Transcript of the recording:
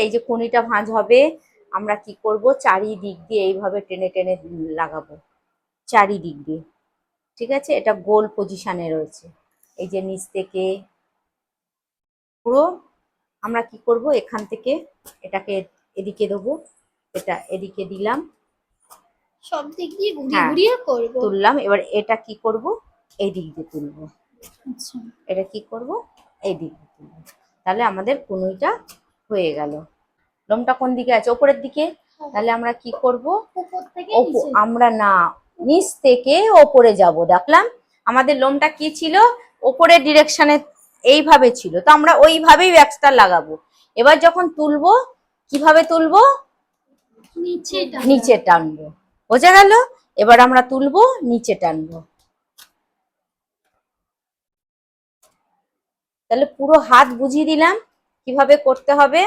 এই যে কনিটা ভাঁজ হবে, আমরা কি করব, চারিদিক দিয়ে এইভাবে টেনে টেনে লাগাবো, চারিদিক দিয়ে। ঠিক আছে, এটা গোল পজিশনে রয়েছে। এই যে নিচ থেকে পুরো আমরা কি করব, এখান থেকে এটাকে এদিকে দেবো, এটা এদিকে দিলাম, সব দিক দিয়ে ঘুরিয়ে ঘুরিয়ে করব, তুললাম। এবার এটা কি করব, এই দিক দিয়ে তুলবো। আচ্ছা, এটা কি করব, এই দিক দিয়ে তুলবো। তাহলে আমাদের কনুইটা হয়ে গেল। লোমটা কোন দিকে আছে, ওপরের দিকে। তাহলে আমরা কি করব, উপর থেকে আমরা না, নিচ থেকে ওপরে যাব। দেখলাম আমাদের লোমটা কি ছিল, ওপরের ডিরেকশনে এইভাবে ছিল, তো আমরা ওইভাবেই ওয়্যাক্সটা লাগাবো। এবার যখন তুলবো, কিভাবে তুলবো, নিচে টানবো। বোঝা গেল? এবার আমরা তুলবো, নিচে টানবো। তাহলে পুরো হাত বুঝিয়ে দিলাম কিভাবে করতে হবে।